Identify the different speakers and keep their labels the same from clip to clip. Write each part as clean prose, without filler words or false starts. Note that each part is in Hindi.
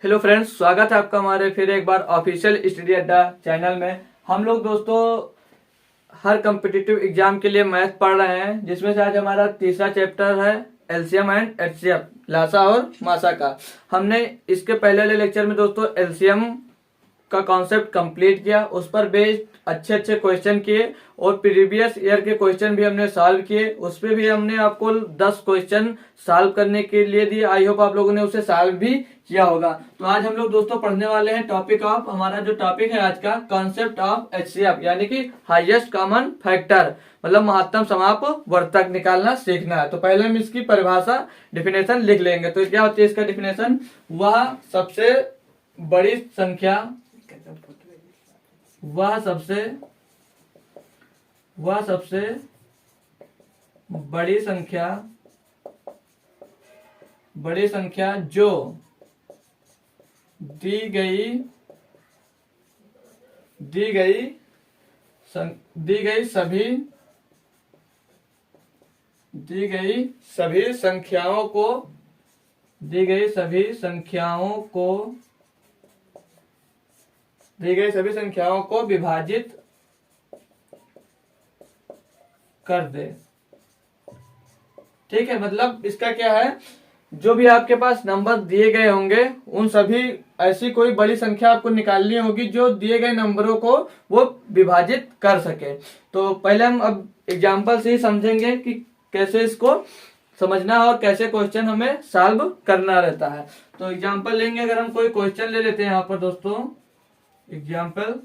Speaker 1: हेलो फ्रेंड्स, स्वागत है आपका हमारे फिर एक बार ऑफिशियल स्टडी अड्डा चैनल में। हम लोग दोस्तों हर कम्पिटिटिव एग्जाम के लिए मैथ पढ़ रहे हैं, जिसमें से आज हमारा तीसरा चैप्टर है एलसीएम एंड एचसीएफ, लासा और मासा का। हमने इसके पहले वाले लेक्चर में दोस्तों एलसीएम का कॉन्सेप्ट कंप्लीट किया, उस पर बेस्ड अच्छे अच्छे क्वेश्चन किए और प्रीवियस ईयर के क्वेश्चन भी हमने सॉल्व किए। उस पर भी हमने आपको 10 क्वेश्चन सॉल्व करने के लिए दिए। आई होप आप लोगों ने उसे सॉल्व भी किया होगा। तो आज हम लोग दोस्तों पढ़ने वाले हैं टॉपिक ऑफ, हमारा जो टॉपिक है आज का, कॉन्सेप्ट ऑफ एचसीएफ, यानी कि हाईएस्ट कॉमन फैक्टर, मतलब महत्तम समाप वर्तक निकालना सीखना है। तो पहले हम इसकी परिभाषा डिफिनेशन लिख लेंगे। तो क्या होती है इसका डिफिनेशन? वह सबसे बड़ी संख्या, वह सबसे बड़ी संख्या जो दी गई सभी संख्याओं को विभाजित कर दे। ठीक है, मतलब इसका क्या है, जो भी आपके पास नंबर दिए गए होंगे उन सभी, ऐसी कोई बड़ी संख्या आपको निकालनी होगी जो दिए गए नंबरों को वो विभाजित कर सके। तो पहले हम अब एग्जाम्पल से ही समझेंगे कि कैसे इसको समझना है और कैसे क्वेश्चन हमें सॉल्व करना रहता है। तो एग्जाम्पल लेंगे, अगर हम कोई क्वेश्चन ले लेते हैं यहाँ पर दोस्तों, एग्जाम्पल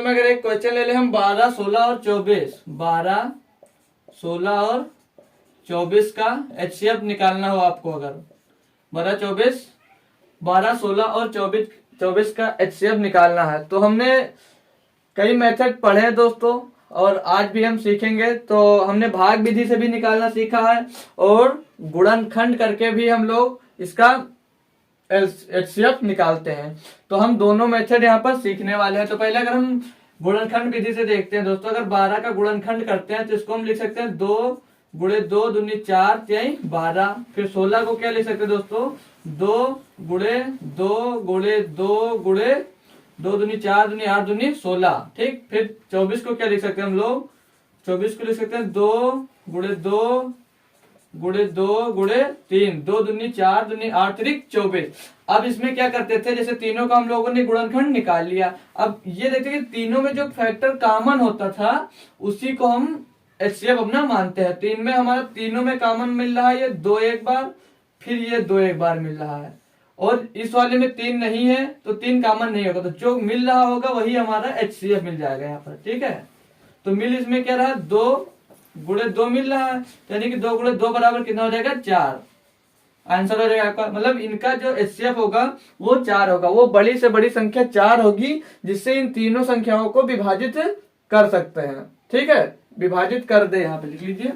Speaker 1: में अगर एक क्वेश्चन ले ले हम 12, 16 और 24, 12, 16 और 24 का एचसीएफ निकालना हो आपको। अगर 12, 16 और 24 का एचसीएफ निकालना है, तो हमने कई मेथड पढ़े हैं दोस्तों और आज भी हम सीखेंगे। तो हमने भाग विधि से भी निकालना सीखा है और गुणनखंड करके भी हम लोग इसका एचसीएफ निकालते हैं। तो हम दोनों मेथड यहाँ पर सीखने वाले हैं। तो पहले अगर हम गुणनखंड विधि से देखते हैं दोस्तों, अगर 12 का गुणनखंड करते हैं तो इसको हम लिख सकते हैं 2 गुणे 2 दूनी 4 तिहाई 12। फिर 16 को क्या लिख सकते हैं दोस्तों, 2 गुणे 2 गुणे 2 गुणे 2 दूनी 4 दूनी 8 दूनी 16। ठीक, फिर 24 को क्या लिख सकते हैं हम लोग, 24 को लिख सकते हैं 2 गुणे 2 गुणे 2 गुणे 3, 2 दूनी 4 दूनी 8 तिरिक 24। अब इसमें क्या करते थे, जैसे तीनों का हम लोगों ने गुणनखंड निकाल लिया। अब ये देखते कि तीनों में जो फैक्टर कॉमन होता था उसी को हम एचसीएफ अपना मानते हैं। तीन में हमारा तीनों में कॉमन मिल रहा है, ये 2 एक बार, फिर ये 2 एक बार मिल रहा है, और इस वाले में 3 नहीं है तो 3 कॉमन नहीं होगा, तो जो मिल रहा होगा वही हमारा एचसीएफ मिल जाएगा यहाँ पर। ठीक है, तो मिल इसमें क्या रहा, 2 गुणे 2 मिल रहा है, यानी कि 2 गुणे 2 बराबर कितना हो जाएगा, 4। आंसर हो जाएगा आपका, मतलब इनका जो एचसीएफ होगा वो 4 होगा। वो बड़ी से बड़ी संख्या 4 होगी जिससे इन तीनों संख्याओं को विभाजित कर सकते हैं। ठीक है, विभाजित कर दे, यहाँ पे लिख लीजिए,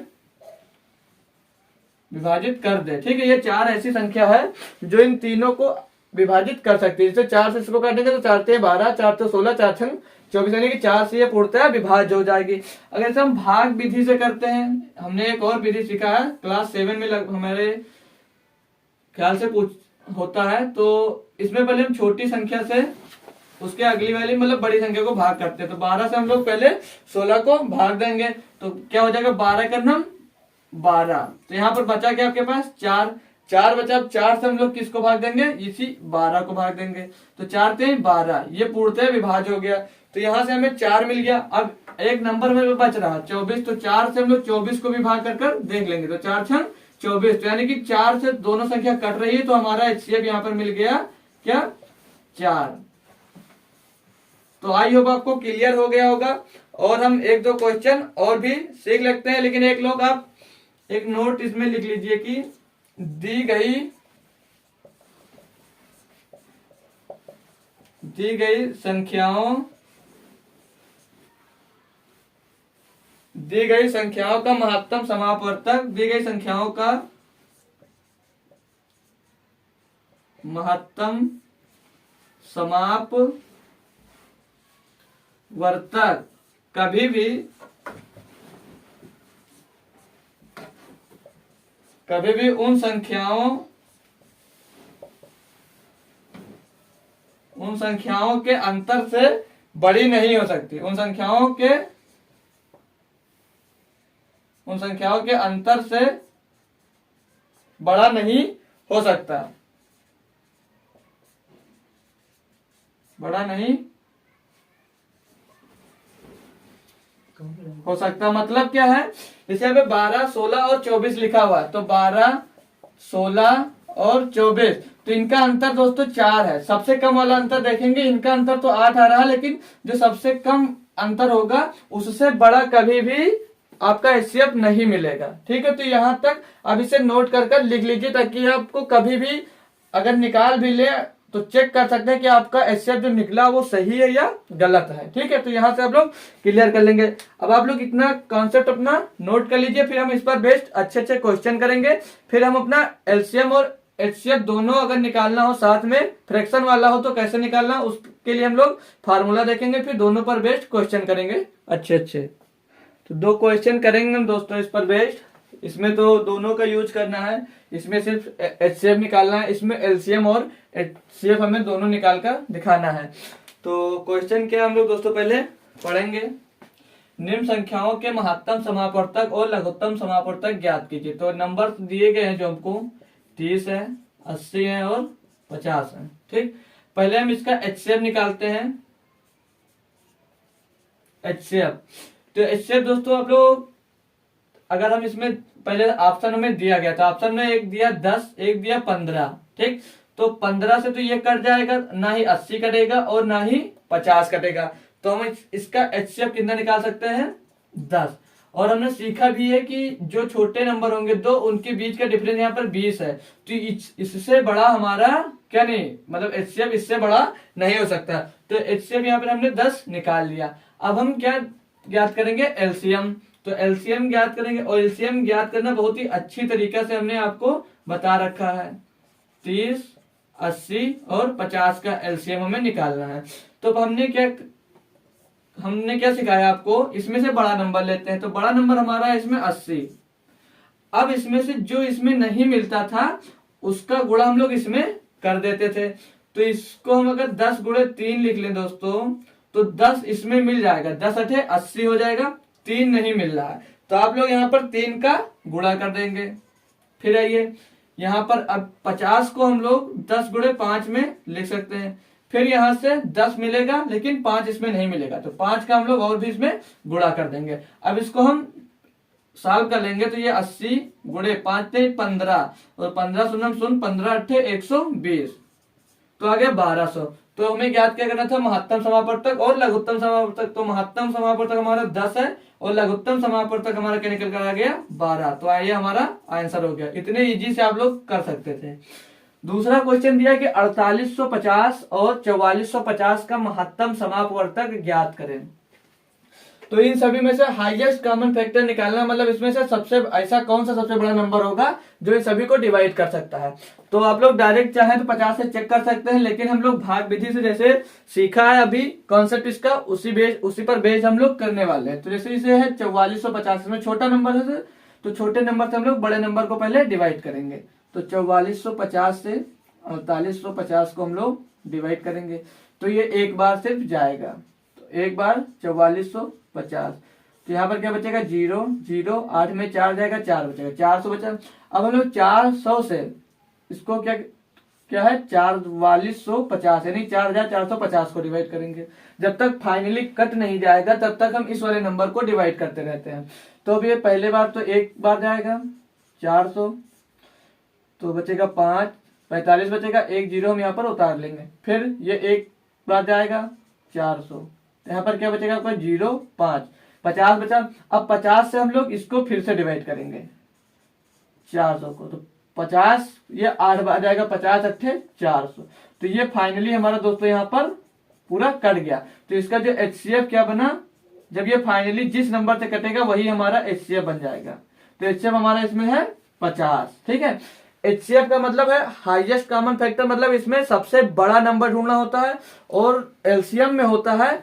Speaker 1: विभाजित कर दे। ठीक है, ये 4 ऐसी संख्या है जो इन तीनों को विभाजित कर सकती है। जैसे 4 से इसको काटेंगे तो 4 × 12, 4 × 16, 4 × 24, यानी कि 4 से ये पूर्णतः विभाज्य हो जाएगी। अगर इसे हम भाग विधि से करते हैं, हमने एक और विधि सीखा है क्लास 7 में, हमारे ख्याल से होता है। तो इसमें पहले हम छोटी संख्या से उसके अगली वाली मतलब बड़ी संख्या को भाग करते हैं। तो 12 से हम लोग पहले 16 को भाग देंगे, तो क्या हो जाएगा, 12 का नाम 12। तो यहाँ पर बचा क्या आपके पास, 4 बचा। अब 4 से हम लोग किसको भाग देंगे, इसी 12 को भाग देंगे, तो 4 × 12, ये पूर्णतः विभाज्य हो गया। तो यहाँ से हमें 4 मिल गया। अब एक नंबर में बच रहा 24, तो 4 से हम लोग 24 को भी भाग कर देख लेंगे, तो 4 × 24, तो यानी कि 4 से दोनों संख्या कट रही है, तो हमारा एचसीएफ यहाँ पर मिल गया क्या, 4। तो आई होप आपको क्लियर हो गया होगा। और हम एक दो क्वेश्चन और भी सीख लेते हैं, लेकिन एक लोग आप एक नोट इसमें लिख लीजिए कि दी गई संख्याओं का महत्तम समापवर्तक, दी गई संख्याओं का महत्तम समाप वर्तक कभी भी उन संख्याओं उन संख्याओं के अंतर से बड़ी नहीं हो सकती, उन संख्याओं के अंतर से बड़ा नहीं हो सकता, बड़ा नहीं हो सकता। मतलब क्या है, जैसे यहाँ पे 12, 16 और 24 लिखा हुआ है, तो 12, 16 और 24, तो इनका अंतर दोस्तों 4 है। सबसे कम वाला अंतर देखेंगे, इनका अंतर तो 8 आ रहा है, लेकिन जो सबसे कम अंतर होगा उससे बड़ा कभी भी आपका एचसीएफ नहीं मिलेगा। ठीक है, तो यहां तक अब इसे नोट कर लिख लीजिए, ताकि आपको कभी भी अगर निकाल भी ले तो चेक कर सकते हैं कि आपका एचसीएफ जो निकला वो सही है या गलत है। ठीक है, तो यहां से आप लोग क्लियर कर लेंगे। अब आप लोग इतना कॉन्सेप्ट अपना नोट कर लीजिए, फिर हम इस पर बेस्ड अच्छे अच्छे क्वेश्चन करेंगे। फिर हम अपना एलसीएम और एचसीएफ दोनों अगर निकालना हो, साथ में फ्रैक्शन वाला हो तो कैसे निकालना, उसके लिए हम लोग फार्मूला देखेंगे, फिर दोनों पर बेस्ड क्वेश्चन करेंगे अच्छे अच्छे। तो 2 क्वेश्चन करेंगे हम दोस्तों इस पर बेस्ड। इसमें तो दोनों का यूज करना है, इसमें सिर्फ एचसीएफ निकालना है, इसमें एलसीएम और एचसीएफ हमें दोनों निकाल कर दिखाना है। तो क्वेश्चन क्या हम लोग दोस्तों पहले पढ़ेंगे। निम्न संख्याओं के महत्तम समापवर्तक और लघुत्तम समापवर्तक ज्ञात कीजिए। तो नंबर दिए गए हैं जो हमको 30 है, 80 है और 50 है। ठीक, पहले हम इसका एचसीएफ निकालते हैं। एचसीएफ, तो एचसीएफ दोस्तों आप लोग अगर हम इसमें पहले ऑप्शन में दिया गया था, ऑप्शन में एक दिया 10, एक दिया 15। ठीक, तो 15 से तो ये कट जाएगा, ना ही 80 कटेगा और ना ही 50 कटेगा, तो हम इसका एचसीएफ कितना निकाल सकते हैं 10। और हमने सीखा भी है कि जो छोटे नंबर होंगे दो, उनके बीच का डिफरेंस यहाँ पर 20 है, तो इससे बड़ा हमारा क्या नहीं, मतलब एचसीएफ इससे बड़ा नहीं हो सकता। तो एचसीएफ यहाँ पर हमने 10 निकाल लिया। अब हम क्या ज्ञात करेंगे, एलसीएम। तो एलसीएम ज्ञात करेंगे, और एलसीएम ज्ञात करना बहुत ही अच्छी तरीका से हमने आपको बता रखा है। 30, 80 और 50 का एलसीएम हमें निकालना है। तो हमने क्या सिखाया आपको, इसमें से बड़ा नंबर लेते हैं। तो बड़ा नंबर हमारा है इसमें 80। अब इसमें से जो इसमें नहीं मिलता था उसका गुणा हम लोग इसमें कर देते थे। तो इसको हम अगर 10 गुणे 3 लिख लें दोस्तों, तो 10 इसमें मिल जाएगा, 10 अठे 80 हो जाएगा। 3 नहीं मिल रहा है, तो आप लोग यहाँ पर 3 का गुणा कर देंगे। फिर आइए यहाँ पर अब 50 को हम लोग 10 गुणे 5 में लिख सकते हैं। फिर यहाँ से 10 मिलेगा, लेकिन 5 इसमें नहीं मिलेगा, तो 5 का हम लोग और भी इसमें गुणा कर देंगे। अब इसको हम सॉल्व कर लेंगे, तो ये 80 गुणे 5 थे 15, और 15 शून्य शून्य, 15 अट्ठे 120, तो आ गया 1200। तो हमें ज्ञात क्या करना था, महत्तम समापवर्तक और लघुत्तम समापवर्तक। तो महत्तम समापवर्तक हमारा 10 है और लघुत्तम समापवर्तक हमारा क्या निकल कर आ गया 12। तो आइए हमारा आंसर हो गया। इतने इजी से आप लोग कर सकते थे। दूसरा क्वेश्चन दिया कि 4850 और 4450 का महत्तम समापवर्तक ज्ञात करें। तो इन सभी में से हाईएस्ट कॉमन फैक्टर निकालना, मतलब इसमें से सबसे ऐसा कौन सा सबसे बड़ा नंबर होगा जो इन सभी को डिवाइड कर सकता है। तो आप लोग डायरेक्ट चाहें तो 50 से चेक कर सकते हैं, लेकिन हम लोग भाग विधि से जैसे सीखा है अभी कॉन्सेप्ट इसका, उसी पर बेस हम लोग करने वाले हैं। तो जैसे इसे है 4450 में छोटा नंबर है, तो छोटे नंबर से हम लोग बड़े नंबर को पहले डिवाइड करेंगे। तो 4450 से 4850 को हम लोग डिवाइड करेंगे, तो ये एक बार सिर्फ जाएगा, तो एक बार 4450। तो यहाँ पर क्या बचेगा 0 0, 8 में 4 जाएगा, 4 बचेगा, 400 बचा। अब हम लोग 400 से इसको क्या है 4450 यानी 4450 को डिवाइड करेंगे। जब तक फाइनली कट नहीं जाएगा तब तक हम इस वाले नंबर को डिवाइड करते रहते हैं। तो अब ये पहले बार तो एक बार जाएगा 400, तो बचेगा 5, 45 बचेगा, एक 0 हम यहाँ पर उतार लेंगे। फिर ये एक बार जाएगा 400, तो यहाँ पर क्या बचेगा आपका 0, 5, 50 बचा। अब 50 से हम लोग इसको फिर से डिवाइड करेंगे 400 को, तो 50 ये 8 बार जाएगा, 50 अट्ठे 400। तो ये फाइनली हमारा दोस्तों यहाँ पर पूरा कट गया। तो इसका जो एचसीएफ क्या बना, जब ये फाइनली जिस नंबर से कटेगा वही हमारा एचसीएफ बन जाएगा। तो एचसीएफ हमारा इसमें है 50। ठीक है, एचसीएफ का मतलब है हाईएस्ट कॉमन फैक्टर, मतलब इसमें सबसे बड़ा नंबर ढूंढना होता है, और एलसीएम में होता है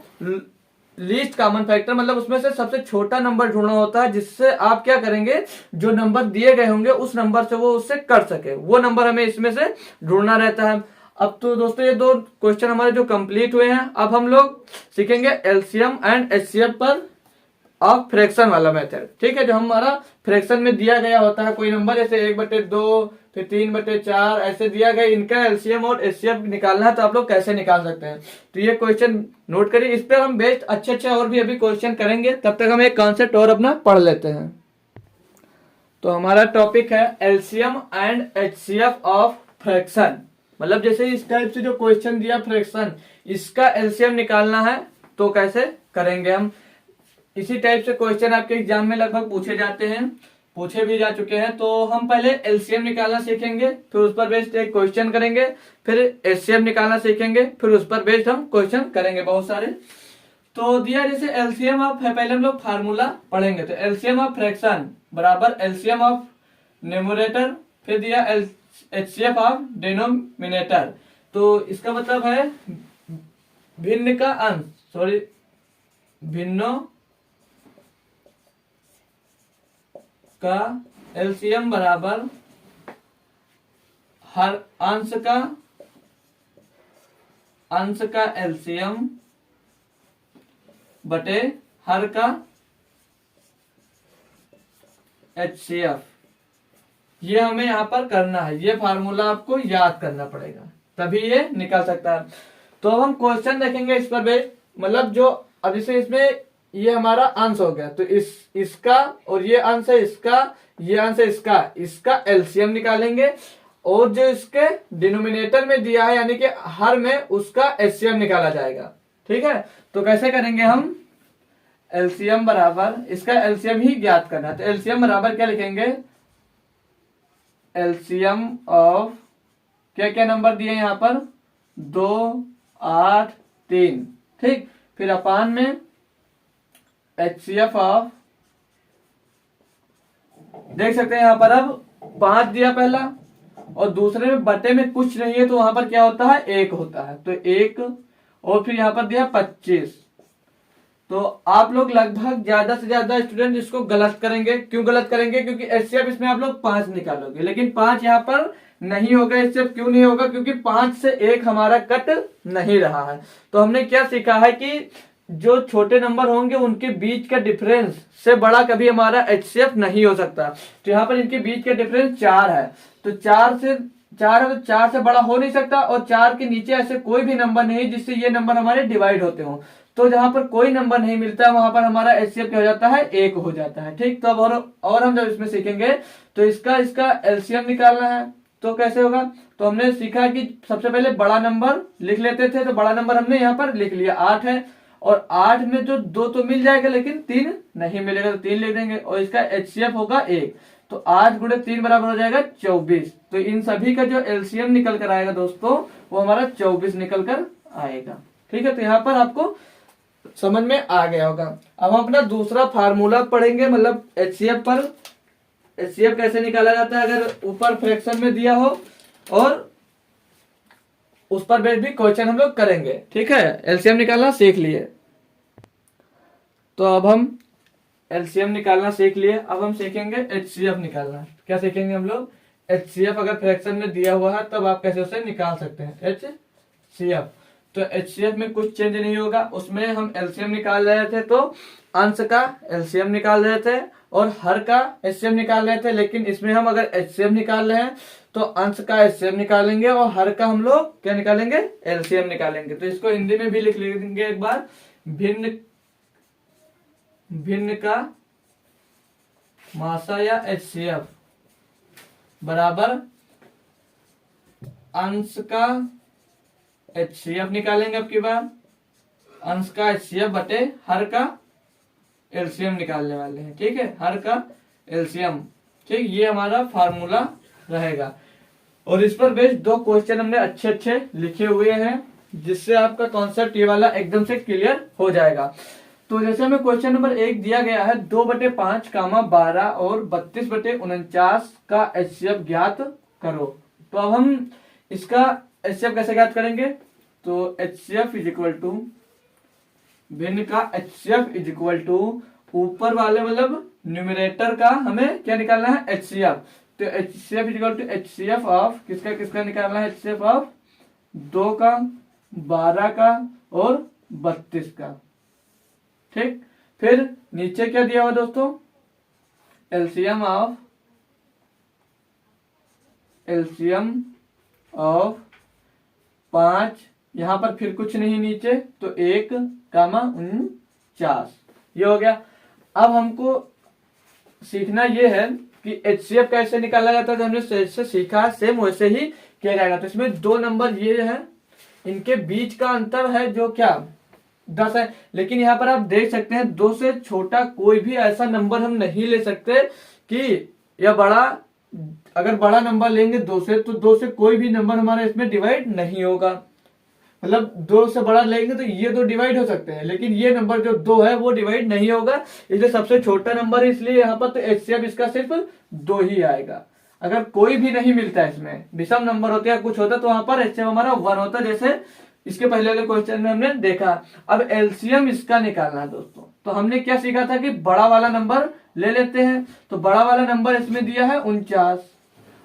Speaker 1: लीस्ट कॉमन फैक्टर, मतलब उसमें से सबसे छोटा नंबर ढूंढना होता है, जिससे आप क्या करेंगे जो नंबर दिए गए होंगे उस नंबर से वो उससे कर सके, वो नंबर हमें इसमें से ढूंढना रहता है। अब तो दोस्तों ये दो क्वेश्चन हमारे जो कंप्लीट हुए हैं, अब हम लोग सीखेंगे एलसीएम एंड एचसीएफ पर ऑफ फ्रैक्शन वाला मेथड। ठीक है, जो हमारा फ्रैक्शन में दिया गया होता है कोई नंबर, जैसे 1/2 फिर 3/4 ऐसे दिया गया, इनका एलसीएम और एचसीएफ निकालना है तो आप लोग कैसे निकाल सकते हैं। तो ये क्वेश्चन नोट करिए, इस पर हम बेस्ट अच्छे अच्छे और भी अभी क्वेश्चन करेंगे। तब तक हम एक कॉन्सेप्ट और अपना पढ़ लेते हैं। तो हमारा टॉपिक है LCM and HCF of fraction. मतलब जैसे इस टाइप से जो क्वेश्चन दिया फ्रैक्शन, इसका एलसीएम निकालना है तो कैसे करेंगे हम। इसी टाइप से क्वेश्चन आपके एग्जाम में लगभग पूछे जाते हैं, पूछे भी जा चुके हैं। तो हम पहले एलसीएम निकालना सीखेंगे, फिर उस पर बेस्ड एक क्वेश्चन करेंगे, फिर एचसीएफ निकालना सीखेंगे, फिर उस पर बेस्ड हम क्वेश्चन करेंगे बहुत सारे। तो दिया जैसे एलसीएम ऑफ है, पहले हम लोग फार्मूला पढ़ेंगे। तो एलसीएम ऑफ फ्रैक्शन बराबर एलसीएम ऑफ न्यूमरेटर, फिर दिया एचसीएफ ऑफ डिनोमिनेटर। तो इसका मतलब है भिन्न का अंश, सॉरी भिन्नों का एलसीएम बराबर हर अंश का एलसीएम बटे हर का एचसीएफ। ये हमें यहां पर करना है, ये फार्मूला आपको याद करना पड़ेगा तभी ये निकल सकता है। तो अब हम क्वेश्चन देखेंगे इस पर बेस्ड, मतलब जो अभी से इसमें ये हमारा अंश हो गया, तो इसका और ये अंश है इसका, ये अंश है इसका एलसीएम निकालेंगे, और जो इसके डिनोमिनेटर में दिया है यानी कि हर में, उसका एचसीएफ निकाला जाएगा। ठीक है, तो कैसे करेंगे हम, एलसीएम बराबर, इसका एलसीएम ही ज्ञात करना है। तो एलसीएम बराबर क्या लिखेंगे, एलसीएम ऑफ क्या क्या नंबर दिए यहाँ पर 2, 8, 3। ठीक, फिर अपान में एचसीएफ ऑफ, देख सकते हैं यहाँ पर अब 5 दिया पहला, और दूसरे में बटे में कुछ नहीं है तो वहां पर क्या होता है 1 होता है, तो 1, और फिर यहाँ पर दिया 25। तो आप लोग लगभग ज्यादा से ज्यादा स्टूडेंट इसको गलत करेंगे। क्यों गलत करेंगे, क्योंकि एचसीएफ इसमें आप लोग 5 निकालोगे, लेकिन 5 यहाँ पर नहीं होगा। एचसीएफ क्यों नहीं होगा, क्योंकि 5 से 1 हमारा कट नहीं रहा है। तो हमने क्या सीखा है कि जो छोटे नंबर होंगे उनके बीच का डिफरेंस से बड़ा कभी हमारा एचसीएफ नहीं हो सकता। तो यहाँ पर इनके बीच का डिफरेंस 4 है, तो 4 से बड़ा हो नहीं सकता, और 4 के नीचे ऐसे कोई भी नंबर नहीं जिससे ये नंबर हमारे डिवाइड होते हो। तो जहां पर कोई नंबर नहीं मिलता वहां पर हमारा एचसीएफ क्या हो जाता है, 1 हो जाता है। ठीक, तो अब और हम जब इसमें सीखेंगे तो इसका एलसीएम निकालना है तो कैसे होगा। तो हमने सीखा कि सबसे पहले बड़ा नंबर लिख लेते थे, तो बड़ा नंबर हमने यहाँ पर लिख लिया 8 है, और 8 में जो 2 तो मिल जाएगा लेकिन 3 नहीं मिलेगा, तो 3 लिख देंगे, और इसका एचसीएफ होगा 1। तो 8 गुणे 3 बराबर हो जाएगा 24। तो इन सभी का जो एलसीएम निकल कर आएगा दोस्तों, वो हमारा 24 निकल कर आएगा। ठीक है, तो यहाँ पर आपको समझ में आ गया होगा। अब हम अपना दूसरा फार्मूला पढ़ेंगे, मतलब एचसीएफ पर। एचसीएफ कैसे निकाला जाता है अगर ऊपर फ्रैक्शन में दिया हो, और उस पर बेस्ड भी क्वेश्चन हम लोग करेंगे। ठीक है, एलसीएम निकालना सीख लिए। तो अब हम एलसीएम निकालना सीख लिए, अब हम सीखेंगे एचसीएफ निकालना। क्या सीखेंगे हम लोग, एचसीएफ अगर फ्रैक्शन में दिया हुआ है तब आप कैसे उसे निकाल सकते हैं एचसीएफ। तो एचसीएफ में कुछ चेंज नहीं होगा, उसमें हम एलसीएम निकाल रहे थे तो अंश का एलसीएम निकाल रहे थे और हर का एचसीएफ निकाल रहे थे, लेकिन इसमें हम अगर एचसीएफ निकाल रहे हैं तो अंश का एचसीएफ निकालेंगे और हर का हम लोग क्या निकालेंगे, एलसीएम निकालेंगे। तो इसको हिंदी में भी लिख लेंगे एक बार, भिन्न का मासा या एचसीएफ बराबर अंश का एचसीएफ निकालेंगे। अब की बार अंश का एचसीएफ बटे हर का एलसीएम निकालने वाले हैं। ठीक है, हर का एलसीएम। ठीक, ये हमारा फार्मूला रहेगा, और इस पर बेस्ड 2 क्वेश्चन हमने अच्छे अच्छे लिखे हुए हैं, जिससे आपका कॉन्सेप्ट ये वाला एकदम से क्लियर हो जाएगा। तो जैसे हमें क्वेश्चन नंबर 1 दिया गया है 2/5, 12 और 32/49 का एचसीएफ ज्ञात करो। तो अब हम इसका एचसीएफ कैसे ज्ञात करेंगे, तो एचसीएफ इज इक्वल टू भिन्न का एचसीएफ इज इक्वल टू ऊपर वाले मतलब न्यूमरेटर का हमें क्या निकालना है, एचसीएफ। तो HCF is equal to HCF of किसका निकालना है, एचसीएफ ऑफ 2 का, 12 का और 32 का। ठीक, फिर नीचे क्या दिया हुआ दोस्तों, एलसीएम ऑफ 5, यहां पर फिर कुछ नहीं नीचे, तो 1, 49, ये हो गया। अब हमको सीखना ये है कि एचसीएफ कैसे निकाला जाता है, तो हमने जैसे सीखा सेम वैसे ही किया जाएगा। तो इसमें 2 नंबर ये है, इनके बीच का अंतर है जो क्या 10 है, लेकिन यहाँ पर आप देख सकते हैं 2 से छोटा कोई भी ऐसा नंबर हम नहीं ले सकते कि या बड़ा, अगर बड़ा नंबर लेंगे 2 से, तो 2 से कोई भी नंबर हमारा इसमें डिवाइड नहीं होगा। मतलब 2 से बड़ा लेंगे तो ये 2 डिवाइड हो सकते हैं, लेकिन ये नंबर जो 2 है वो डिवाइड नहीं होगा, इसलिए सबसे छोटा नंबर है, इसलिए यहाँ पर तो एचसीएफ इसका सिर्फ 2 ही आएगा। अगर कोई भी नहीं मिलता है, इसमें विषम नंबर होते हैं कुछ होता, तो वहां पर एचसीएफ हमारा 1 होता है, जैसे इसके पहले वाले क्वेश्चन में हमने देखा। अब एलसीएम इसका निकालना है दोस्तों, तो हमने क्या सीखा था कि बड़ा वाला नंबर ले लेते हैं, तो बड़ा वाला नंबर इसमें दिया है 49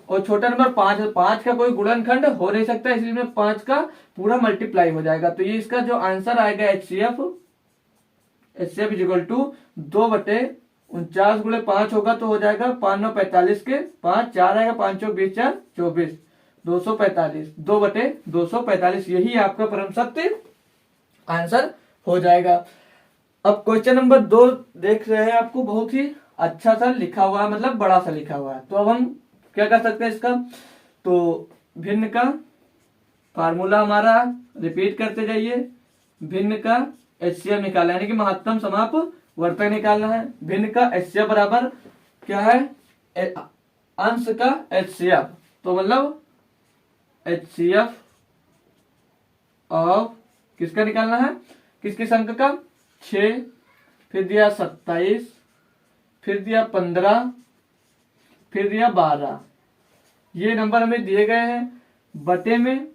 Speaker 1: और छोटा नंबर 5 है। 5 का कोई गुणनखंड हो नहीं सकता, इसलिए में 5 का पूरा मल्टीप्लाई हो जाएगा। तो ये इसका जो आंसर आएगा एचसीएफ इज इक्वल टू 2/49 गुणे 5 होगा, तो हो जाएगा 5 9 45 के 5 4 आएगा, 5 चौक 20 4 24, 245, 2/245, यही आपका परम सत्य आंसर हो जाएगा। अब क्वेश्चन नंबर 2 देख रहे हैं, आपको बहुत ही अच्छा सा लिखा हुआ है, मतलब बड़ा सा लिखा हुआ है। तो अब हम क्या कर सकते हैं इसका, तो भिन्न का फार्मूला हमारा रिपीट करते जाइए। भिन्न का एचसीएफ निकालना, यानी कि महत्तम समापवर्तक निकालना है। भिन्न का एचसीएफ बराबर क्या है, अंश का एचसीएफ, तो मतलब एचसीएफ ऑफ किसका निकालना है, किस किस अंक का, 6, फिर दिया 27, फिर दिया 15, फिर दिया 12, ये नंबर हमें दिए गए हैं। बटे में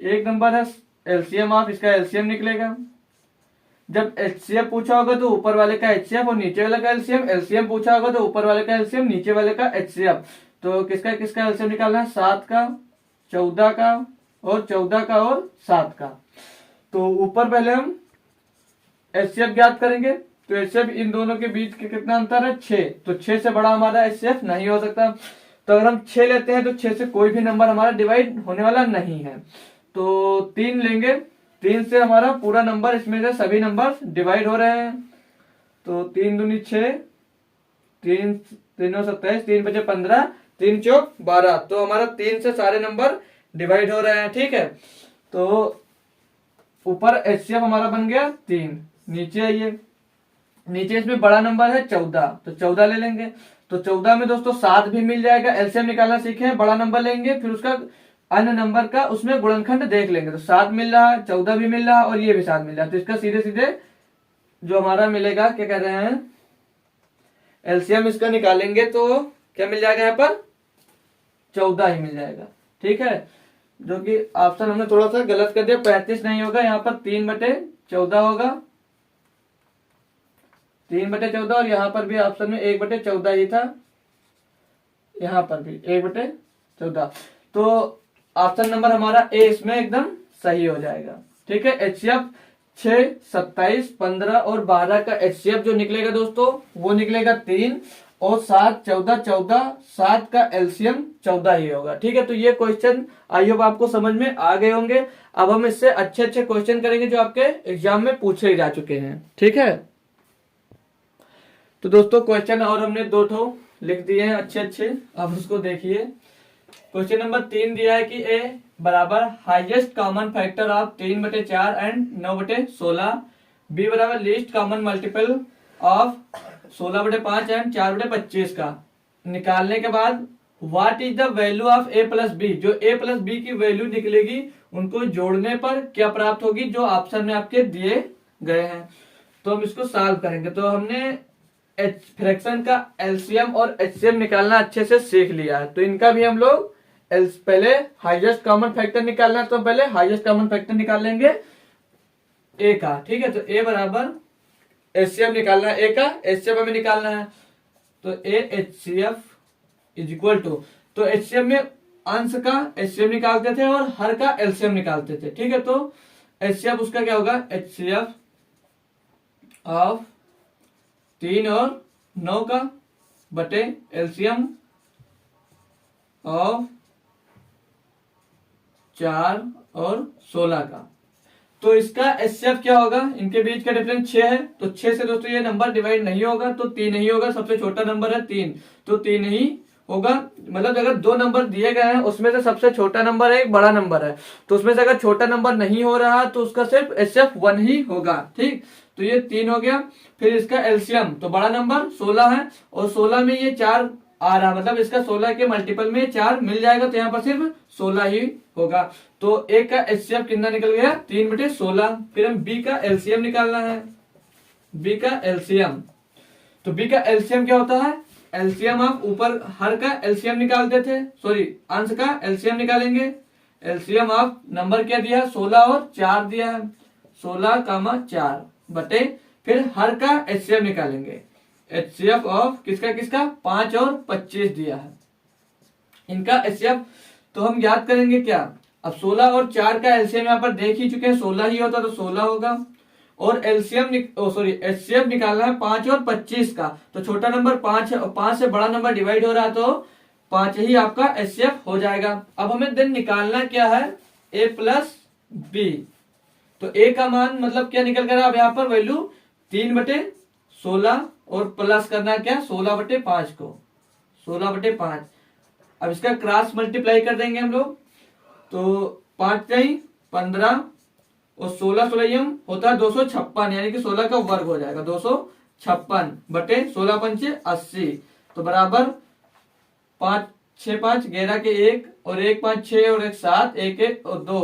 Speaker 1: एक नंबर है एलसीएम ऑफ, इसका एलसीएम निकलेगा। जब एचसीएफ पूछा होगा तो ऊपर वाले का एचसीएफ और नीचे वाले का एलसीएम, एलसीएम पूछा होगा तो ऊपर वाले का एलसीएम, नीचे वाले का एचसीएफ। तो किसका किसका एलसीएम निकालना है, 7 का, 14 का और 14 का और 7 का। तो ऊपर पहले हम एचसीएफ ज्ञात करेंगे, तो एचसीएफ इन दोनों के बीच के कितना अंतर है, 6, तो 6 से बड़ा हमारा एचसीएफ नहीं हो सकता। तो अगर हम 6 लेते हैं तो 6 से कोई भी नंबर हमारा डिवाइड होने वाला नहीं है, तो 3 लेंगे, 3 से हमारा पूरा नंबर, इसमें से सभी नंबर डिवाइड हो रहे हैं। तो 3 दूनी 6, 3 3 27, 3 बचे 15, 3 चौक 12, तो हमारा 3 से सारे नंबर डिवाइड हो रहे हैं। ठीक है, तो ऊपर एचसीएफ हमारा बन गया 3। नीचे आइए, नीचे इसमें बड़ा नंबर है 14, तो 14 ले लेंगे। तो 14 में दोस्तों 7 भी मिल जाएगा, एलसीएम निकालना सीखे हैं, बड़ा नंबर लेंगे, फिर उसका अन्य नंबर का उसमें गुणनखंड देख लेंगे। तो 7 मिल रहा है, 14 भी मिल रहा है और ये भी 7 मिल रहा है, तो इसका सीधे सीधे जो हमारा मिलेगा, क्या कह रहे हैं, एलसीएम इसका निकालेंगे तो क्या मिल जाएगा, यहाँ पर 14 ही मिल जाएगा। ठीक है, जो कि ऑप्शन हमने थोड़ा सा गलत कर दिया, 35 नहीं होगा, यहाँ पर 3/14 होगा, 3/14, और यहाँ पर भी ऑप्शन में 1/14 ही था, यहाँ पर भी 1/14। तो ऑप्शन नंबर हमारा ए इसमें एकदम सही हो जाएगा। ठीक है, एचसीएफ 6, 27, 15 और 12 का एचसीएफ जो निकलेगा दोस्तों वो निकलेगा 3, और 7, 14, 14, 7 का एलसीएम 14 ही होगा। ठीक है, तो ये क्वेश्चन आई होप आपको समझ में आ गए होंगे। अब हम इससे अच्छे अच्छे क्वेश्चन करेंगे जो आपके एग्जाम में पूछे जा चुके हैं। ठीक है, तो दोस्तों क्वेश्चन और हमने 2 ठो लिख दिए हैं अच्छे अच्छे, अब उसको देखिए। क्वेश्चन नंबर 3 दिया है कि ए बराबर highest common factor of 3/4 and 9/16, B बराबर least common multiple of 16/5 and 4/25 का निकालने के बाद what is the value of A plus B, जो ए प्लस बी की वैल्यू निकलेगी उनको जोड़ने पर क्या प्राप्त होगी, जो ऑप्शन में आपके दिए गए हैं। तो हम इसको सॉल्व करेंगे। तो हमने फ्रैक्शन का एलसीएम और एचसीएम निकालना अच्छे से सीख लिया है, तो इनका भी हम लोग पहले हाईएस्ट कॉमन फैक्टर निकालना है, तो पहले हाईएस्ट कॉमन फैक्टर निकाल लेंगे ए का। ठीक है, तो ए बराबर एचसीएफ निकालना है, ए का एचसीएफ हमें निकालना है, तो ए एचसीएफ इज इक्वल टू, तो एचसीएफ में अंश का एचसीएफ निकालते थे और हर का एलसीएम निकालते थे। ठीक है, तो एचसीएफ उसका क्या होगा, एचसीएफ ऑफ 3 और 9 का बटे एलसीएम ऑफ 4 और 16 का। तो इसका एचसीएफ क्या होगा, इनके बीच का डिफरेंस 6 है, तो 6 से दोस्तों ये नंबर डिवाइड नहीं होगा, तो 3 ही होगा। सबसे छोटा नंबर है 3, तो 3 ही होगा। मतलब अगर 2 नंबर दिए गए हैं उसमें से सबसे छोटा नंबर है, एक बड़ा नंबर है, तो उसमें से अगर छोटा नंबर नहीं हो रहा तो उसका सिर्फ एचसीएफ 1 ही होगा। ठीक, तो ये 3 हो गया। फिर इसका एलसीएम, तो बड़ा नंबर 16 है और 16 में ये 4 आ रहा, मतलब इसका 16 के मल्टीपल में 4 मिल जाएगा, तो यहाँ पर सिर्फ 16 ही होगा। तो एक का एचसीएफ कितना निकल गया, 3/16। फिर हम बी का एलसीएम निकालना है, बी का एलसीएम। तो बी का एलसीएम क्या होता है, एलसीएम आप ऊपर हर का एलसीएम निकालते थे, सॉरी अंश का एलसीएम निकालेंगे। एलसीएम आप नंबर क्या दिया, 16 और 4 दिया है, 16, 4 बटे फिर हर का एचसीएफ निकालेंगे। एचसीएफ ऑफ किसका किसका, 5 और 25 दिया है इनका एचसीएफ। तो हम याद करेंगे क्या, अब 16 और 4 का एलसीएम यहाँ पर देख ही चुके हैं, 16 ही होता तो 16 होगा। और एलसीएम एचसीएफ निकालना है 5 और 25 का, तो छोटा नंबर 5 है और 5 से बड़ा नंबर डिवाइड हो रहा है, तो 5 ही आपका एचसीएफ हो जाएगा। अब हमें देन निकालना क्या है, ए प्लस बी। तो ए का मान मतलब क्या निकल कर, अब यहाँ पर वैल्यू 3/16 और प्लस करना क्या, 16/5 को, 16/5। अब इसका क्रॉस मल्टीप्लाई कर देंगे हम लोग, तो 5 15 और 16 होता है 256, यानी कि 16 का वर्ग हो जाएगा, 256 बटे 16×5 80, तो बराबर 5 6 5 11 के 1 और 1 5 6 और 1 7 1 1 और 2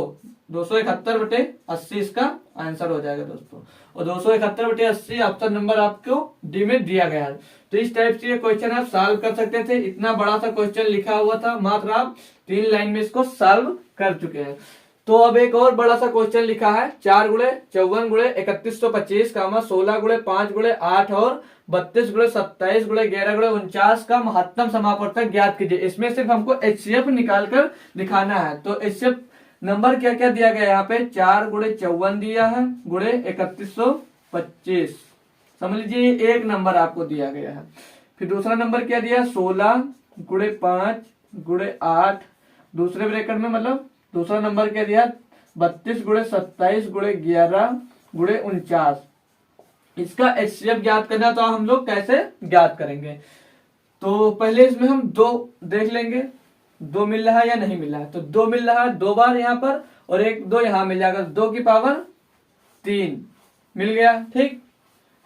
Speaker 1: 271/80 इसका आंसर हो जाएगा दोस्तों। और 271/80 ऑप्शन नंबर आपको डी में दिया गया है। तो इस टाइप से ये क्वेश्चन आप सॉल्व कर सकते थे। इतना बड़ा सा क्वेश्चन लिखा हुआ था, मात्र आप 3 लाइन में इसको सॉल्व कर चुके हैं। तो अब एक और बड़ा सा क्वेश्चन लिखा है, 4 × 54 × 3125 16 × 5 × 8 और 32 × 27 × 11 × 49 का महत्तम समापवर्तक ज्ञात कीजिए। इसमें सिर्फ हमको एचसीएफ निकालकर दिखाना है। तो एचसीएफ नंबर क्या क्या दिया गया यहाँ पे, 4 × 54 दिया है × 3125, समझ लीजिए एक नंबर आपको दिया गया है। फिर दूसरा नंबर क्या दिया, 16 × 5 × 8, दूसरे ब्रैकेट में मतलब दूसरा नंबर क्या दिया, 32 × 27 × 11 × 49। इसका एचसीएफ ज्ञात करना, तो हम लोग कैसे ज्ञात करेंगे, तो पहले इसमें हम 2 देख लेंगे, 2 मिल रहा है या नहीं मिल रहा है। तो 2 मिल रहा है 2 बार यहाँ पर और 2 यहाँ मिल जाएगा, 2 की पावर 3 मिल गया। ठीक,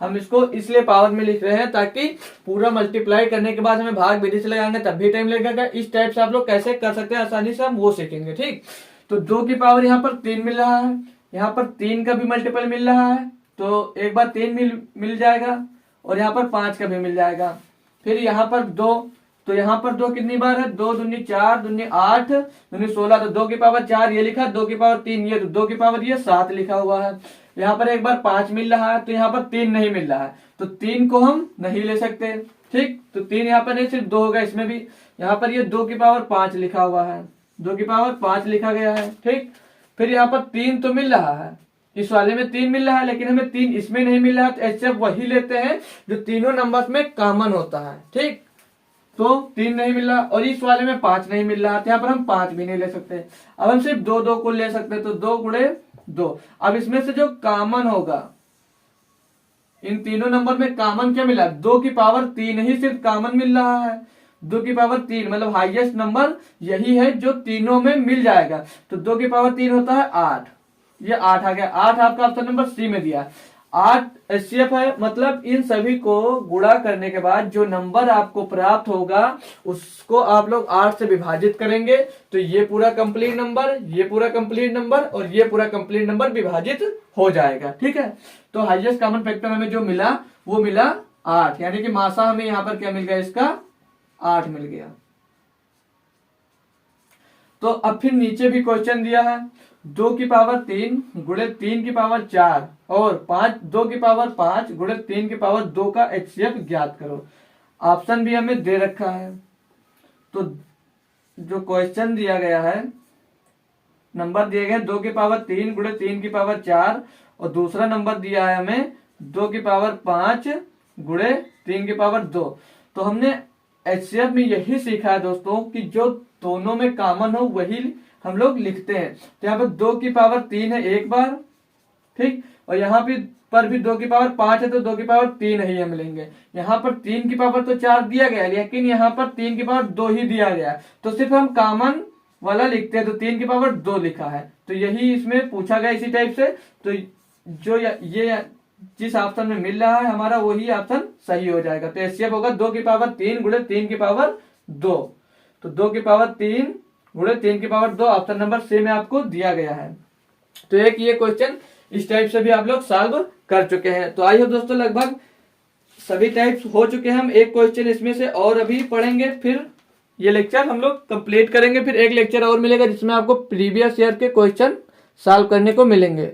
Speaker 1: हम इसको इसलिए पावर में लिख रहे हैं ताकि पूरा मल्टीप्लाई करने के बाद हमें भाग विधि से लगाएंगे तब भी टाइम लगेगा। इस टाइप से आप लोग कैसे कर सकते हैं आसानी से, हम वो सीखेंगे। ठीक, तो 2 की पावर यहाँ पर 3 मिल रहा है, यहाँ पर 3 का भी मल्टीपल मिल रहा है, तो एक बार 3 मिल जाएगा और यहाँ पर 5 का भी मिल जाएगा। फिर यहाँ पर 2, तो यहाँ पर 2 कितनी बार है, 2 दूनी 4 दूनी 8 दूनी 16, तो 2 की पावर 4 ये लिखा, 2 की पावर 3 ये, तो 2 की पावर ये 7 लिखा हुआ है। यहाँ पर एक बार 5 मिल रहा है, तो यहाँ पर 3 नहीं मिल रहा है, तो 3 को हम नहीं ले सकते। ठीक, तो 3 यहाँ पर नहीं, सिर्फ 2 होगा इसमें भी। यहाँ पर ये 2 की पावर 5 लिखा हुआ है, 2 की पावर 5 लिखा गया है। ठीक, फिर यहाँ पर 3 तो मिल रहा है, इस वाले में 3 मिल रहा है, लेकिन हमें 3 इसमें नहीं मिल रहा है, तो एचसीएफ वही लेते हैं जो तीनों नंबर में कॉमन होता है। ठीक, तो 3 नहीं मिल रहा और इस वाले में 5 नहीं मिल रहा, तो यहाँ पर हम 5 भी नहीं ले सकते। अब हम सिर्फ 2 को ले सकते हैं, तो 2 × 2। अब इसमें से जो कॉमन होगा, इन तीनों नंबर में कॉमन क्या मिला, 2 की पावर 3 ही सिर्फ कॉमन मिल रहा है। 2 की पावर 3 मतलब हाईएस्ट नंबर यही है जो तीनों में मिल जाएगा। तो 2 की पावर 3 होता है 8, ये 8 आ गया। 8 आपका ऑप्शन नंबर सी में दिया। 8 एचसीएफ है, मतलब इन सभी को गुणा करने के बाद जो नंबर आपको प्राप्त होगा उसको आप लोग 8 से विभाजित करेंगे, तो ये पूरा कंप्लीट नंबर, ये पूरा कंप्लीट नंबर और ये पूरा कंप्लीट नंबर विभाजित हो जाएगा। ठीक है, तो हाईएस्ट कॉमन फैक्टर हमें जो मिला वो मिला 8, यानी कि मासा हमें यहाँ पर क्या मिल गया, इसका 8 मिल गया। तो अब फिर नीचे भी क्वेश्चन दिया है, 2 की पावर 3 × 3 की पावर 4 और 2 की पावर 5 × 3 की पावर 2 का एचसीएफ ज्ञात करो। ऑप्शन भी हमें दे रखा है, तो जो क्वेश्चन दिया गया है, नंबर दिए गए 2 की पावर 3 गुणे 3 की पावर 4 और दूसरा नंबर दिया है हमें 2 की पावर 5 गुणे 3 की पावर 2। तो हमने एचसीएफ में यही सीखा है दोस्तों कि जो दोनों में कॉमन हो वही हम लोग लिखते हैं। तो यहाँ पर 2 की पावर 3 है एक बार, ठीक, और यहाँ पर भी 2 की पावर 5 है तो 2 की पावर 3 ही हम लेंगे। यहाँ पर 3 की पावर तो 4 दिया गया है, लेकिन यहाँ पर 3 की पावर 2 ही दिया गया है, तो सिर्फ हम कॉमन वाला लिखते हैं, तो 3 की पावर 2 लिखा है। तो यही इसमें पूछा गया इसी टाइप से। तो जो ये जिस ऑप्शन में मिल रहा है हमारा वही ऑप्शन सही हो जाएगा। तो एचसीएफ होगा 2 की पावर 3 गुणे 3 की पावर 2। तो 2 की पावर 3 गुणे 3 की पावर 2 ऑप्शन नंबर सी में आपको दिया गया है। तो एक ये क्वेश्चन इस टाइप से भी आप लोग सॉल्व कर चुके हैं। तो आई होप दोस्तों लगभग सभी टाइप्स हो चुके हैं। हम एक क्वेश्चन इसमें से और अभी पढ़ेंगे, फिर ये लेक्चर हम लोग कंप्लीट करेंगे। फिर एक लेक्चर और मिलेगा जिसमें आपको प्रीवियस ईयर के क्वेश्चन सॉल्व करने को मिलेंगे।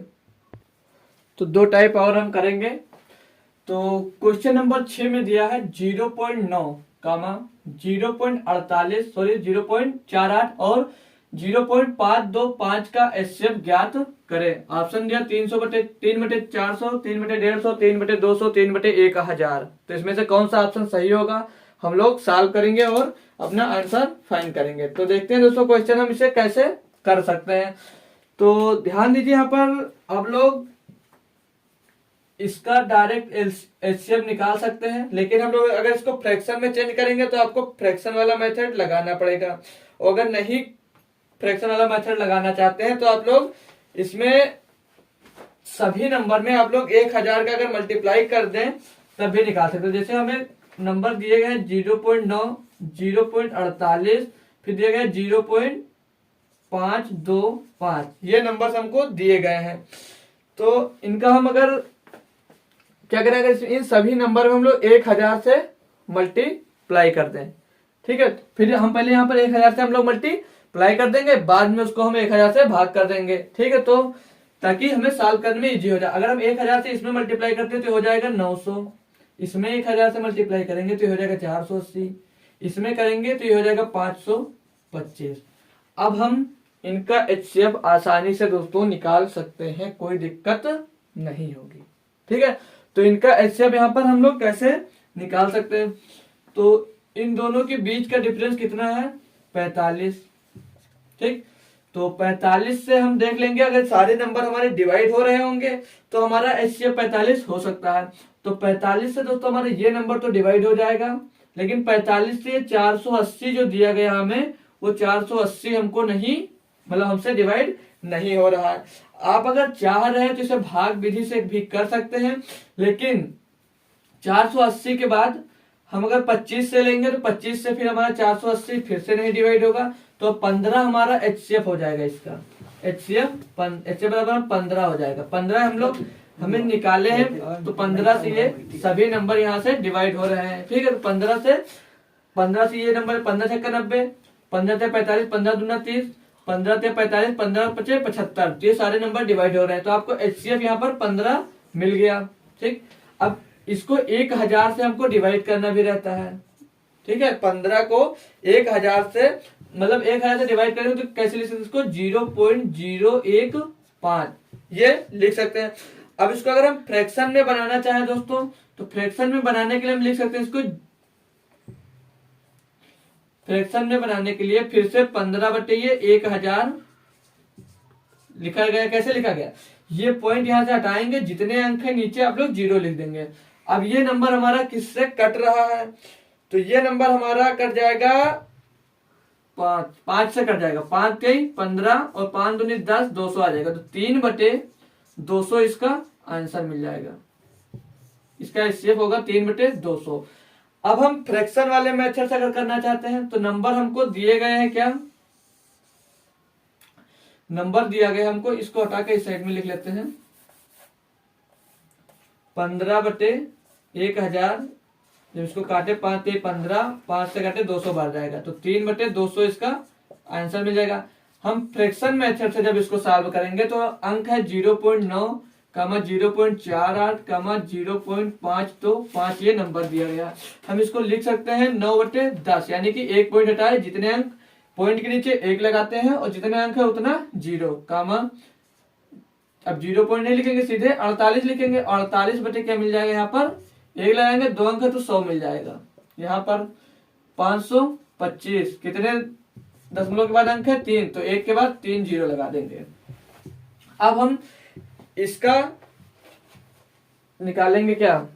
Speaker 1: तो 2 टाइप और हम करेंगे। तो क्वेश्चन नंबर 6 में दिया है 0.9 कामा 0.48 सॉरी 0.48 और 0.525 का एचसीएफ ज्ञात करें। ऑप्शन दिया 300/3/400, 3/150, 3/200, 3/1000। तो इसमें से कौन सा ऑप्शन सही होगा हम लोग सॉल्व करेंगे और अपना आंसर फाइंड करेंगे। तो देखते हैं दोस्तों क्वेश्चन हम इसे कैसे कर सकते हैं। तो ध्यान दीजिए, यहाँ पर आप लोग इसका डायरेक्ट एचसीएफ निकाल सकते हैं, लेकिन हम लोग अगर इसको फ्रैक्शन में चेंज करेंगे तो आपको फ्रैक्शन वाला मेथड लगाना पड़ेगा। और अगर नहीं फ्रैक्शन वाला मेथड लगाना चाहते हैं तो आप लोग इसमें सभी नंबर में आप लोग 1000 का अगर मल्टीप्लाई कर दें तब भी निकाल सकते हैं। जैसे हमें नंबर दिए गए 0.9, 0.48, फिर दिए गए 0.525, ये नंबर हमको दिए गए हैं। तो इनका हम अगर क्या करें, अगर इन सभी नंबर में हम लोग 1000 से मल्टीप्लाई कर दें, ठीक है। फिर हम पहले यहाँ पर 1000 से हम लोग मल्टीप्लाई कर देंगे, बाद में उसको हम 1000 से भाग कर देंगे, ठीक है। तो ताकि हमें सॉल्व करने में इजी हो जाए। अगर हम 1000 से इसमें मल्टीप्लाई करते हैं तो हो जाएगा 900, इसमें 1000 से मल्टीप्लाई करेंगे तो हो जाएगा 480, इसमें करेंगे तो ये हो जाएगा 525। अब हम इनका एचसीएफ आसानी से दोस्तों निकाल सकते हैं, कोई दिक्कत नहीं होगी, ठीक है। तो इनका एचसीएफ यहाँ पर हम लोग कैसे निकाल सकते हैं, तो इन दोनों के बीच का डिफरेंस कितना है 45, ठीक। तो 45 से हम देख लेंगे, अगर सारे नंबर हमारे डिवाइड हो रहे होंगे तो हमारा एचसीएफ 45 हो सकता है। तो 45 से दोस्तों हमारे ये नंबर तो डिवाइड हो जाएगा, लेकिन 45 से 480 जो दिया गया हमें वो 480 हमको नहीं, मतलब हमसे डिवाइड नहीं हो रहा है। आप अगर चाह रहे हैं तो इसे भाग विधि से भी कर सकते हैं, लेकिन 480 के बाद हम अगर 25 से लेंगे तो 25 से फिर हमारा 480 फिर से नहीं डिवाइड होगा, तो 15 हमारा एचसीएफ हो जाएगा। इसका एचसीएफ बराबर 15 हो जाएगा। 15 हम लोग हमें निकाले हैं, तो 15 से ये सभी नंबर यहाँ से डिवाइड हो रहे हैं, ठीक है। तो 15 से ये नंबर 15 से 90, 15 से 45, 15 दूना 30, 15 से 45, 15 पचे 75, ये सारे नंबर डिवाइड हो रहे हैं। तो आपको एचसीएफ यहाँ पर 15 मिल गया, ठीक। अब इसको 1000 से हमको डिवाइड करना भी रहता है, ठीक है। 15 को 1000 से मतलब 1000 से डिवाइड करेंगे तो कैसे लिख सकते हैं इसको 0.015 ये लिख सकते हैं। अब इसको अगर हम फ्रैक्शन में बनाना चाहें दोस्तों, तो फ्रैक्शन में बनाने के लिए हम लिख सकते हैं इसको, फ्रैक्शन में बनाने के लिए फिर से 15/1000 लिखा गया। कैसे लिखा गया, ये पॉइंट यहां से हटाएंगे, जितने अंक है नीचे आप लोग 0 लिख देंगे। अब ये नंबर हमारा किससे कट रहा है, तो ये नंबर हमारा कट जाएगा 5 से कट जाएगा। 5 के 15 और 5 दूनी 10, 200 आ जाएगा। तो 3/200 इसका आंसर मिल जाएगा। इसका एचसीएफ होगा 3/200। अब हम फ्रैक्शन वाले मेथड से अगर करना चाहते हैं तो नंबर हमको दिए गए हैं, क्या नंबर दिया गया हमको, इसको हटा के इस साइड में लिख लेते हैं। 15/1000, जब इसको काटे 5 से 15, 5 से काटे 200 बार जाएगा, तो 3/200 इसका आंसर मिल जाएगा। हम फ्रैक्शन मेथड से जब इसको सॉल्व करेंगे तो अंक है 0.9, 0.48, 0.525, ये नंबर दिया गया। हम इसको लिख सकते हैं 9/10, यानी कि 1 पॉइंट हटाए, जितने अंक पॉइंट के नीचे 1 लगाते हैं और जितने अंक है उतना 0 कामा, अब 0 पॉइंट नहीं लिखेंगे, सीधे 48 लिखेंगे। 48 बटे क्या मिल जाएगा, यहाँ पर 1 लगाएंगे, 2 अंक है तो 100 मिल जाएगा। यहाँ पर 525 कितने दशमलव के बाद अंक है 3, तो 1 के बाद 3 0 लगा देंगे। अब हम इसका निकालेंगे क्या,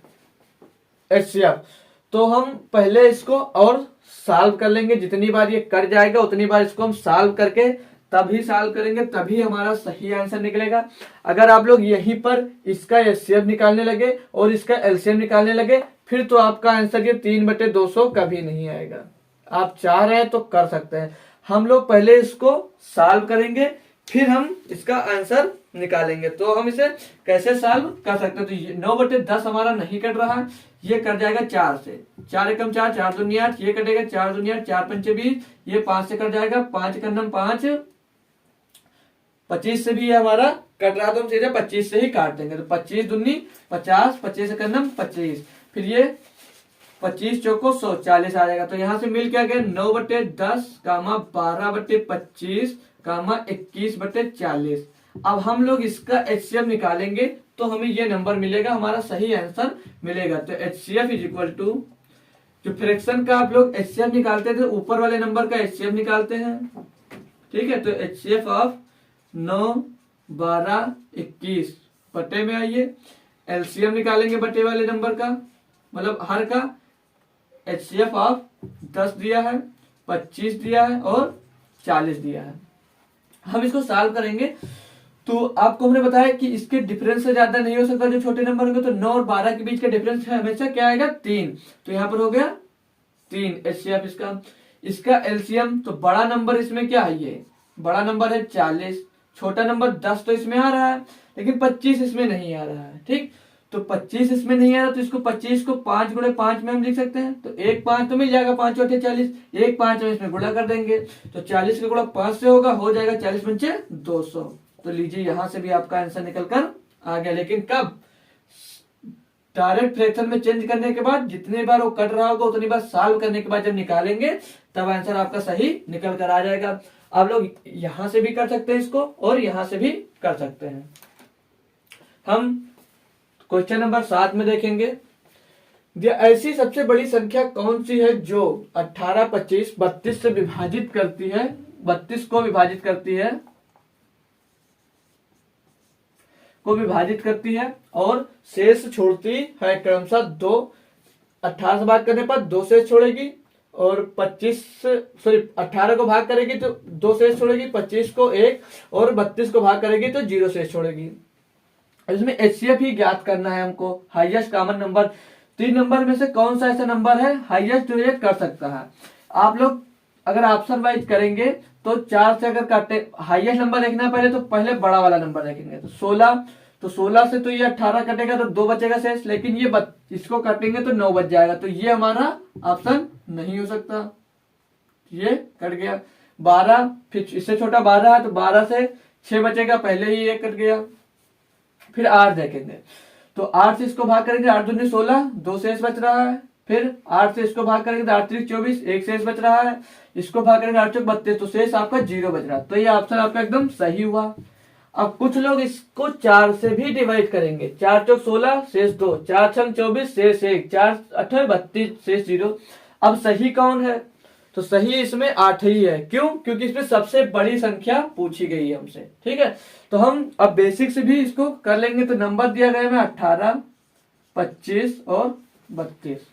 Speaker 1: एचसीएफ। तो हम पहले इसको और सॉल्व कर लेंगे, जितनी बार ये कर जाएगा उतनी बार इसको हम सॉल्व करके तभी सॉल्व करेंगे, तभी हमारा सही आंसर निकलेगा। अगर आप लोग यहीं पर इसका एचसीएफ निकालने लगे और इसका एलसीएम निकालने लगे, फिर तो आपका आंसर ये 3/200 कभी नहीं आएगा। आप चाह रहे हैं तो कर सकते हैं, हम लोग पहले इसको सॉल्व करेंगे फिर हम इसका आंसर निकालेंगे। तो हम इसे कैसे सॉल्व कर सकते हैं, तो ये 9/10 हमारा नहीं कट रहा है, ये कट जाएगा 4 से। 4 एकम 4, 4 दूनी 8, ये कटेगा 4 दूनी 8, 4 पंचे 20, ये 5 से कट जाएगा, 5 एकम 5, 25 से भी ये हमारा कट रहा, तो हम सीधे 25 से ही काट देंगे। तो 25 दूनी 50, 25 एकम 25, फिर ये 25 चौको 100, 40 आ जाएगा। तो यहाँ से मिल क्या गया, 9/10 कामा 12/25 कामा 21/40। अब हम लोग इसका एचसीएफ निकालेंगे तो हमें ये नंबर मिलेगा, हमारा सही आंसर मिलेगा। तो एचसीएफ इज इक्वल टू, जो फ्रैक्शन का आप लोग एचसीएफ निकालते थे ऊपर वाले नंबर का एचसीएफ निकालते हैं, ठीक है। तो एचसीएफ ऑफ 9, 12, 21 बटे में आइए, एलसीएम निकालेंगे बटे वाले नंबर का, मतलब हर का। एचसीएफ ऑफ 10 दिया है, 25 दिया है और 40 दिया है। हम इसको सॉल्व करेंगे तो आपको हमने बताया कि इसके डिफरेंस से ज्यादा नहीं हो सकता जो छोटे नंबर होंगे। तो 9 और 12 के बीच का डिफरेंस है हमेशा क्या आएगा, 3। तो यहाँ पर हो गया 3 एचसीएफ इसका। इसका एलसीएम, तो बड़ा नंबर इसमें क्या है, ये बड़ा नंबर है 40, छोटा नंबर 10 तो इसमें आ रहा है, लेकिन 25 इसमें नहीं आ रहा है, ठीक। तो 25 इसमें नहीं आ रहा, तो इसको 25 को 5 गुणे 5 में हम लिख सकते हैं। तो 1 5 तो मिल जाएगा, 5 चौथे 40, 1 5 में इसमें गुणा कर देंगे, तो 40 का गुणा 5 से होगा, हो जाएगा 40 पंचे 200। तो लीजिए यहां से भी आपका आंसर निकल कर आ गया। लेकिन कब, डायरेक्ट फ्रैक्शन में चेंज करने के बाद, जितनी बार वो कट रहा होगा उतनी बार सॉल्व करने के बाद जब निकालेंगे तब आंसर आपका सही निकल कर आ जाएगा। आप लोग यहां से भी कर सकते हैं इसको और यहां से भी कर सकते हैं। हम क्वेश्चन नंबर 7 में देखेंगे, ऐसी सबसे बड़ी संख्या कौन सी है जो 18, 25, 32 से विभाजित करती है, 32 को विभाजित करती है और शेष छोड़ती है क्रमशः 2। 18 से भाग करने पर 2 शेष छोड़ेगी और 18 को भाग करेगी तो 2 शेष छोड़ेगी, 25 को 1 और 32 को भाग करेगी तो 0 शेष छोड़ेगी। इसमें एचसीएफ ही ज्ञात करना है हमको, हाईएस्ट कॉमन नंबर। 3 नंबर में से कौन सा ऐसा नंबर है हाईएस्ट जो ये कर सकता है। आप लोग अगर ऑप्शन वाइज करेंगे तो 4 से अगर काटे, हाईएस्ट नंबर देखना पहले, तो पहले बड़ा वाला नंबर देखेंगे। तो 16, तो 16 से तो ये 18 कटेगा तो 2 बचेगा शेष, लेकिन ये इसको काटेंगे तो 9 बच जाएगा, तो ये हमारा ऑप्शन नहीं हो सकता, ये कट गया। 12, फिर इससे छोटा 12 है तो 12 से 6 बचेगा, पहले ही ये कट गया। फिर 8 देखेंगे तो 8 से इसको भाग करेंगे, 8 दूनी 16, 2 शेष बच रहा है। फिर 8 से इसको भाग करेंगे तो 8 3 24, 1 शेष बच रहा है। इसको भाग करेंगे 8 4 32, तो शेष आपका 0 बच रहा है। तो ये ऑप्शन आपका एकदम सही हुआ। अब कुछ लोग इसको 4 से भी डिवाइड करेंगे, 4 चौक 16 शेष 2, 4 छंग 24 शेष 1, 4 8 32 शेष 0। अब सही कौन है, तो सही इसमें 8 ही है। क्यों, क्योंकि इसमें सबसे बड़ी संख्या पूछी गई है हमसे, ठीक है। तो हम अब बेसिक से भी इसको कर लेंगे। तो नंबर दिया गया है 18, 25 और 32।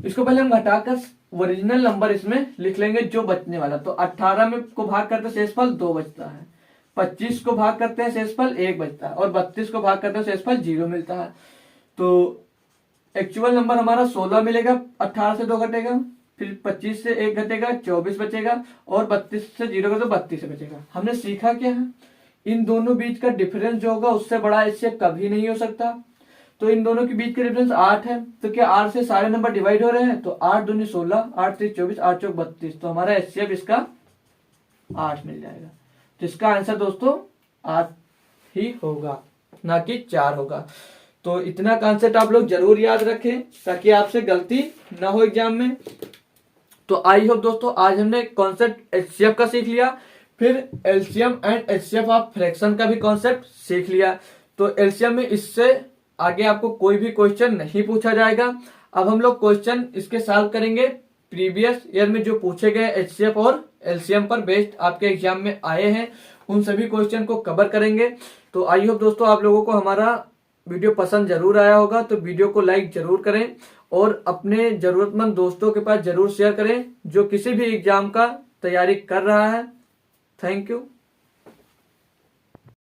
Speaker 1: इसको पहले हम घटाकर ओरिजिनल नंबर इसमें लिख लेंगे जो बचने वाला। तो 18 में को भाग करते शेषफल 2 बचता है, 25 को भाग करते हैं शेषफल 1 बचता है और 32 को भाग करते हैं शेषफल 0 मिलता है। तो एक्चुअल नंबर हमारा 16 मिलेगा, 18 से 2 घटेगा, फिर 25 से 1 घटेगा, 24 बचेगा और 32 से 0 का तो 32 से बचेगा। हमने सीखा क्या है, इन दोनों बीच का डिफरेंस जो होगा उससे बड़ा इससे कभी नहीं हो सकता। तो इन दोनों के बीच का डिफरेंस 8 है, तो क्या 8 से सारे नंबर डिवाइड हो रहे हैं, तो 8 दूनी 16, 8 3 24, 8 चौक 32, तो हमारा एचसीएफ इसका 8 मिल जाएगा। तो इसका आंसर दोस्तों 8 ही होगा, ना कि 4 होगा। तो इतना कॉन्सेप्ट आप लोग जरूर याद रखें ताकि आपसे गलती ना हो एग्जाम में। तो आई होप दोस्तों आज हमने कॉन्सेप्ट एचसीएफ का सीख लिया, फिर LCM and HCF of fraction का भी कॉन्सेप्ट सीख लिया। तो एलसीएम में इससे आगे आपको कोई भी क्वेश्चन नहीं पूछा जाएगा। अब हम लोग क्वेश्चन इसके सॉल्व करेंगे प्रीवियस ईयर में जो पूछे गए एचसीएफ और एलसीएम पर बेस्ड आपके एग्जाम में आए हैं, उन सभी क्वेश्चन को कवर करेंगे। तो आई होप दोस्तों आप लोगों को हमारा वीडियो पसंद जरूर आया होगा, तो वीडियो को लाइक जरूर करें और अपने जरूरतमंद दोस्तों के पास जरूर शेयर करें जो किसी भी एग्जाम का तैयारी कर रहा है। Thank you.